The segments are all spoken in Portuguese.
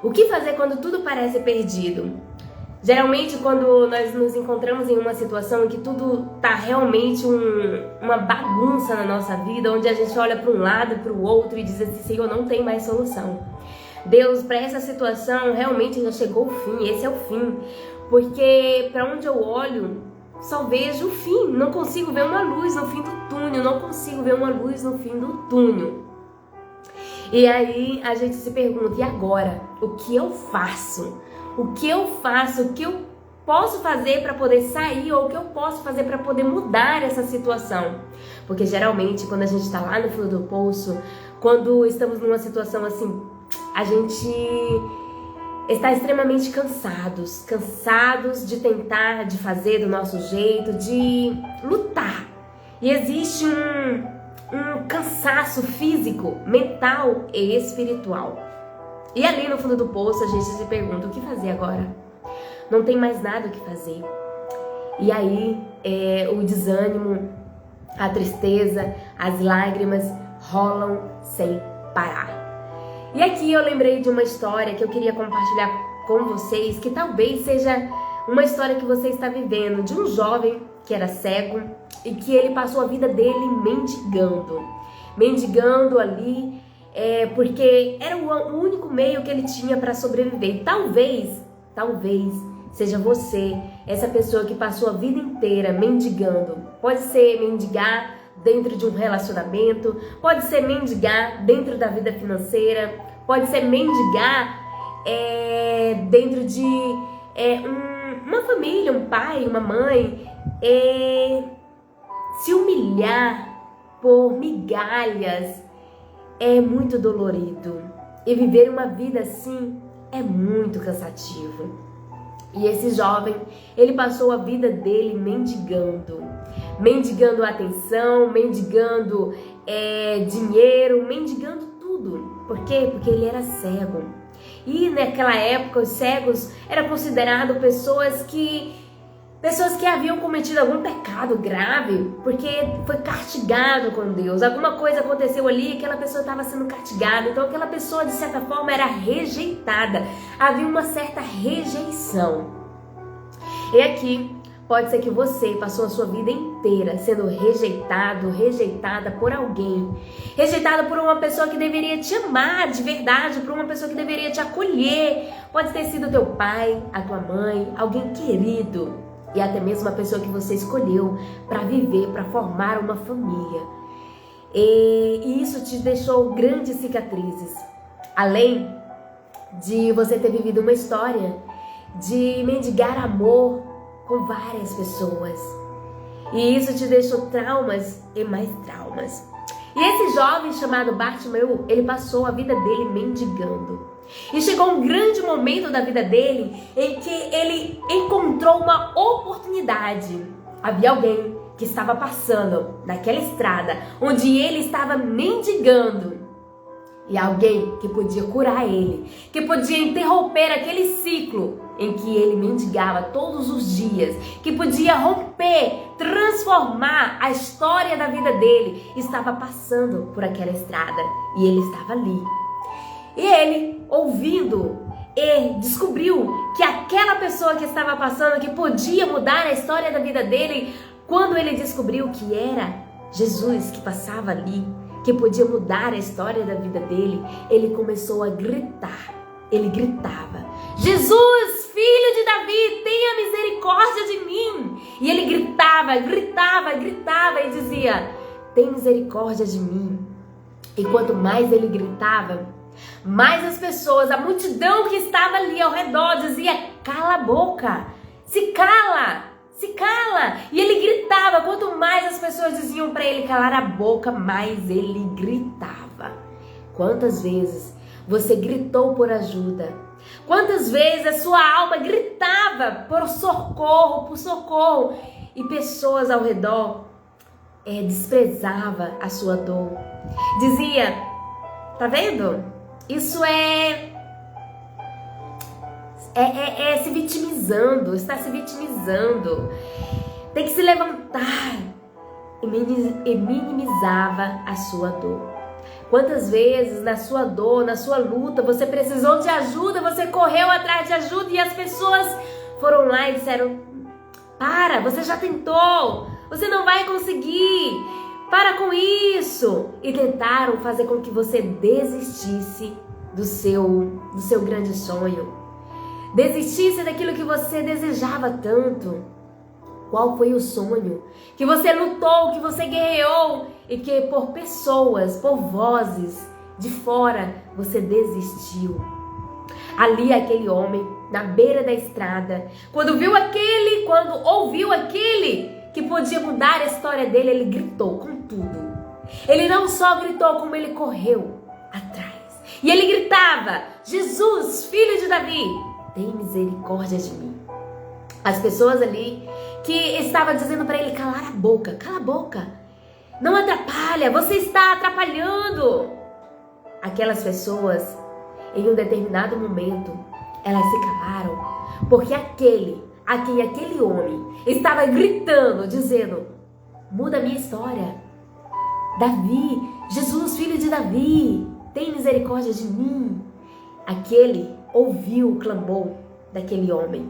O que fazer quando tudo parece perdido? Geralmente, quando nós nos encontramos em uma situação em que tudo tá realmente uma bagunça na nossa vida, onde a gente olha para um lado, para o outro e diz assim: Senhor, não tem mais solução. Deus, para essa situação realmente já chegou o fim, esse é o fim. Porque para onde eu olho, só vejo o fim, não consigo ver uma luz no fim do túnel, não consigo ver uma luz no fim do túnel. E aí a gente se pergunta: e agora? O que eu faço? O que eu faço? O que eu posso fazer para poder sair? Ou o que eu posso fazer para poder mudar essa situação? Porque geralmente quando a gente está lá no fundo do poço, quando estamos numa situação assim, a gente está extremamente cansados de tentar, de fazer do nosso jeito, de lutar. E existe um cansaço físico, mental e espiritual. E ali no fundo do poço a gente se pergunta: o que fazer agora? Não tem mais nada o que fazer. E aí o desânimo, a tristeza, as lágrimas rolam sem parar. E aqui eu lembrei de uma história que eu queria compartilhar com vocês, que talvez seja uma história que você está vivendo, de um jovem que era cego e que ele passou a vida dele mendigando ali, porque era o único meio que ele tinha para sobreviver. E talvez seja você, essa pessoa que passou a vida inteira mendigando. Pode ser mendigar dentro de um relacionamento, pode ser mendigar dentro da vida financeira, pode ser mendigar dentro de uma família, um pai, uma mãe, se humilhar por migalhas é muito dolorido, e viver uma vida assim é muito cansativo. E esse jovem, ele passou a vida dele mendigando atenção, mendigando dinheiro, mendigando tudo. Por quê? Porque ele era cego. E naquela época os cegos eram considerados pessoas que haviam cometido algum pecado grave, porque foi castigado com Deus. Alguma coisa aconteceu ali e aquela pessoa estava sendo castigada. Então aquela pessoa, de certa forma, era rejeitada. Havia uma certa rejeição. E aqui pode ser que você passou a sua vida inteira sendo rejeitada por alguém. Rejeitada por uma pessoa que deveria te amar de verdade, por uma pessoa que deveria te acolher. Pode ter sido teu pai, a tua mãe, alguém querido. E até mesmo a pessoa que você escolheu para viver, para formar uma família. E isso te deixou grandes cicatrizes. Além de você ter vivido uma história de mendigar amor com várias pessoas. E isso te deixou traumas e mais traumas. E esse jovem chamado Bartimeu, ele passou a vida dele mendigando. E chegou um grande momento da vida dele em que ele encontrou uma oportunidade. Havia alguém que estava passando naquela estrada onde ele estava mendigando. E alguém que podia curar ele, que podia interromper aquele ciclo em que ele mendigava todos os dias, que podia romper, transformar a história da vida dele, estava passando por aquela estrada e ele estava ali. E ele, ouvindo, descobriu que aquela pessoa que estava passando, que podia mudar a história da vida dele, quando ele descobriu que era Jesus que passava ali, que podia mudar a história da vida dele, ele começou a gritar. Ele gritava: Jesus, filho de Davi, tenha misericórdia de mim. E ele gritava e dizia: tem misericórdia de mim. E quanto mais ele gritava, mais as pessoas, a multidão que estava ali ao redor dizia: cala a boca, se cala. E ele gritava. Quanto mais as pessoas diziam para ele calar a boca, mais ele gritava. Quantas vezes você gritou por ajuda? Quantas vezes a sua alma gritava por socorro, e pessoas ao redor desprezavam a sua dor? Dizia: tá vendo? Isso se vitimizando, está se vitimizando. Tem que se levantar. E minimizava a sua dor. Quantas vezes na sua dor, na sua luta, você precisou de ajuda, você correu atrás de ajuda e as pessoas foram lá e disseram: para, você já tentou, você não vai conseguir, para com isso. E tentaram fazer com que você desistisse do seu grande sonho, desistisse daquilo que você desejava tanto. Qual foi o sonho que você lutou, que você guerreou e que por pessoas, por vozes de fora, você desistiu? Ali aquele homem, na beira da estrada, quando ouviu aquele que podia mudar a história dele, ele gritou com tudo. Ele não só gritou, como ele correu atrás. E ele gritava: Jesus, filho de Davi, tem misericórdia de mim. As pessoas ali que estavam dizendo para ele calar a boca, cala a boca, não atrapalha, você está atrapalhando. Aquelas pessoas, em um determinado momento, elas se calaram, porque aquele homem estava gritando, dizendo: muda a minha história. Davi, Jesus, filho de Davi, tem misericórdia de mim. Aquele ouviu o clamor daquele homem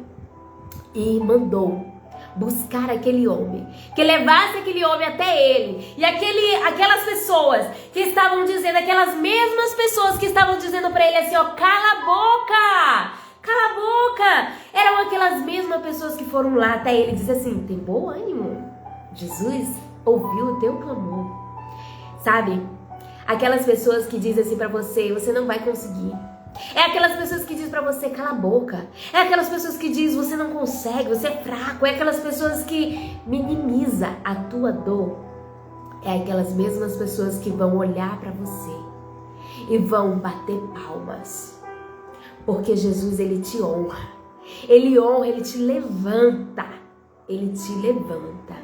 e mandou buscar aquele homem, que levasse aquele homem até ele. E aquelas pessoas que estavam dizendo, aquelas mesmas pessoas que estavam dizendo para ele assim, ó, cala a boca, cala a boca, eram aquelas mesmas pessoas que foram lá até ele e disseram assim: tem bom ânimo, Jesus ouviu o teu clamor. Sabe, aquelas pessoas que dizem assim para você: você não vai conseguir. É aquelas pessoas que dizem pra você: cala a boca. É aquelas pessoas que dizem: você não consegue, você é fraco. É aquelas pessoas que minimizam a tua dor. É aquelas mesmas pessoas que vão olhar pra você e vão bater palmas. Porque Jesus, ele te honra. Ele honra, ele te levanta. Ele te levanta.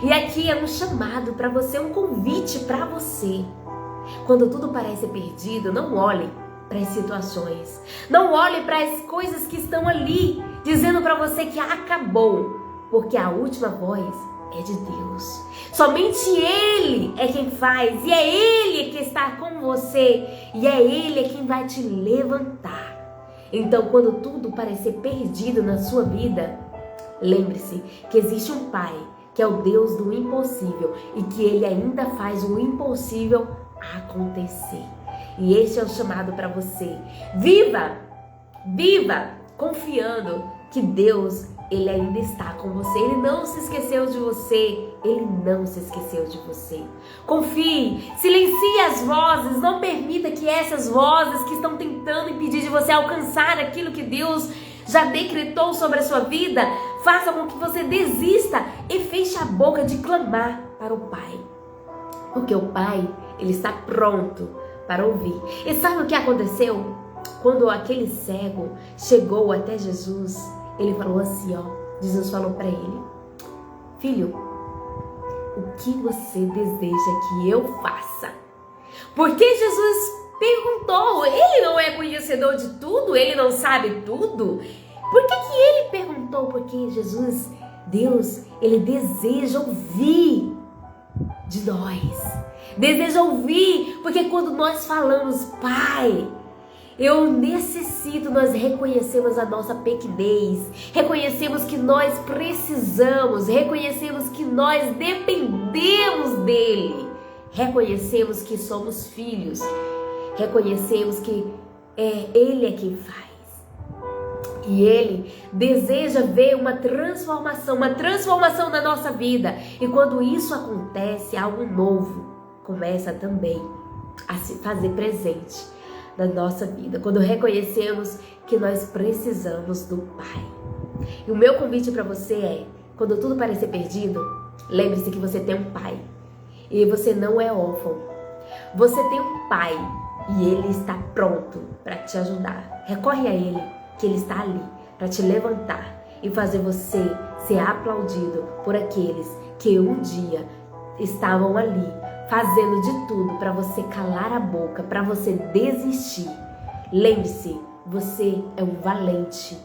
E aqui é um chamado pra você, um convite pra você. Quando tudo parece perdido, não olhe para as situações. Não olhe para as coisas que estão ali, dizendo para você que acabou, porque a última voz é de Deus. Somente Ele é quem faz, e é Ele que está com você, e é Ele quem vai te levantar. Então, quando tudo parecer perdido na sua vida, lembre-se que existe um Pai, que é o Deus do impossível, e que Ele ainda faz o impossível acontecer. E este é o chamado para você. Viva confiando que Deus, Ele ainda está com você. Ele não se esqueceu de você. Ele não se esqueceu de você. Confie, silencie as vozes. Não permita que essas vozes que estão tentando impedir de você alcançar aquilo que Deus já decretou sobre a sua vida, façam com que você desista e feche a boca de clamar para o Pai. Porque o Pai, Ele está pronto para ouvir. E sabe o que aconteceu? Quando aquele cego chegou até Jesus, ele falou assim, ó, Jesus falou para ele: filho, o que você deseja que eu faça? Porque Jesus perguntou, ele não é conhecedor de tudo, ele não sabe tudo. Por que ele perguntou? Porque Jesus, Deus, ele deseja ouvir de nós. Deseja ouvir, porque quando nós falamos, Pai, eu necessito, nós reconhecemos a nossa pequenez, reconhecemos que nós precisamos, reconhecemos que nós dependemos dEle, reconhecemos que somos filhos, reconhecemos que Ele é quem faz. E Ele deseja ver uma transformação na nossa vida. E quando isso acontece, algo novo começa também a se fazer presente na nossa vida. Quando reconhecemos que nós precisamos do Pai. E o meu convite para você é: quando tudo parecer perdido, lembre-se que você tem um Pai. E você não é órfão. Você tem um Pai e Ele está pronto para te ajudar. Recorre a Ele, que Ele está ali para te levantar e fazer você ser aplaudido por aqueles que um dia estavam ali fazendo de tudo para você calar a boca, para você desistir. Lembre-se, você é um valente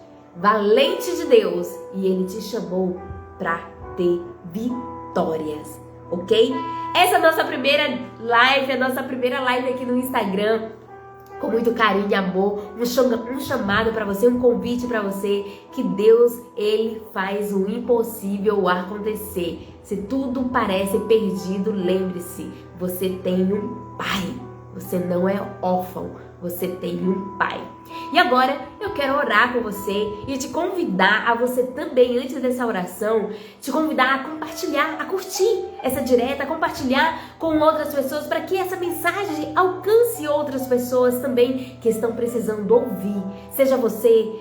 de Deus, e Ele te chamou para ter vitórias. ok? Essa é a nossa primeira live aqui no Instagram. Com muito carinho e amor, um chamado para você, um convite para você, que Deus, Ele faz o impossível acontecer. Se tudo parece perdido, lembre-se, você tem um Pai. Você não é órfão, você tem um Pai. E agora eu quero orar com você e te convidar a você também, antes dessa oração, te convidar a compartilhar, a curtir essa direta, a compartilhar com outras pessoas para que essa mensagem alcance outras pessoas também que estão precisando ouvir. Seja você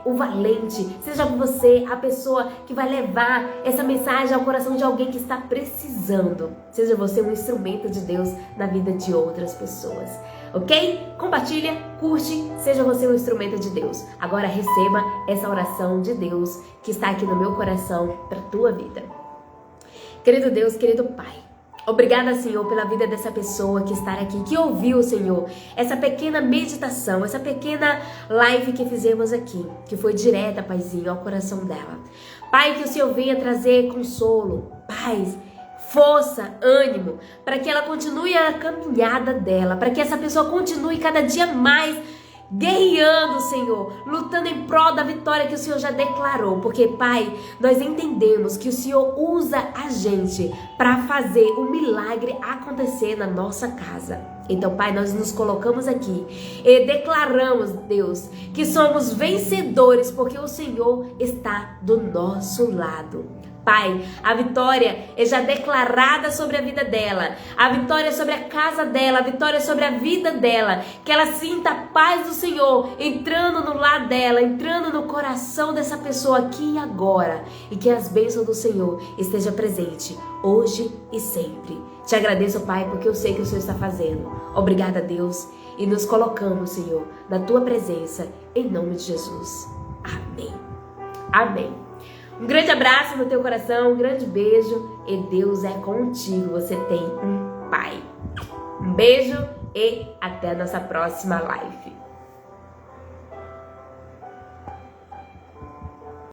o valente, seja você a pessoa que vai levar essa mensagem ao coração de alguém que está precisando. Seja você um instrumento de Deus na vida de outras pessoas. Ok? Compartilha, curte, seja você um instrumento de Deus. Agora receba essa oração de Deus que está aqui no meu coração para a tua vida. Querido Deus, querido Pai, obrigada, Senhor, pela vida dessa pessoa que está aqui, que ouviu, Senhor, essa pequena meditação, essa pequena live que fizemos aqui, que foi direta, Paizinho, ao coração dela. Pai, que o Senhor venha trazer consolo, paz, força, ânimo, para que ela continue a caminhada dela, para que essa pessoa continue cada dia mais guerreando, Senhor, lutando em prol da vitória que o Senhor já declarou, porque, Pai, nós entendemos que o Senhor usa a gente para fazer o milagre acontecer na nossa casa. Então, Pai, nós nos colocamos aqui e declaramos, Deus, que somos vencedores porque o Senhor está do nosso lado. Pai, a vitória é já declarada sobre a vida dela, a vitória sobre a casa dela, a vitória sobre a vida dela, que ela sinta a paz do Senhor entrando no lar dela, entrando no coração dessa pessoa aqui e agora, e que as bênçãos do Senhor estejam presentes hoje e sempre. Te agradeço, Pai, porque eu sei que o Senhor está fazendo. Obrigada, Deus, e nos colocamos, Senhor, na Tua presença, em nome de Jesus. Amém. Amém. Um grande abraço no teu coração, um grande beijo e Deus é contigo, você tem um Pai. Um beijo e até a nossa próxima live.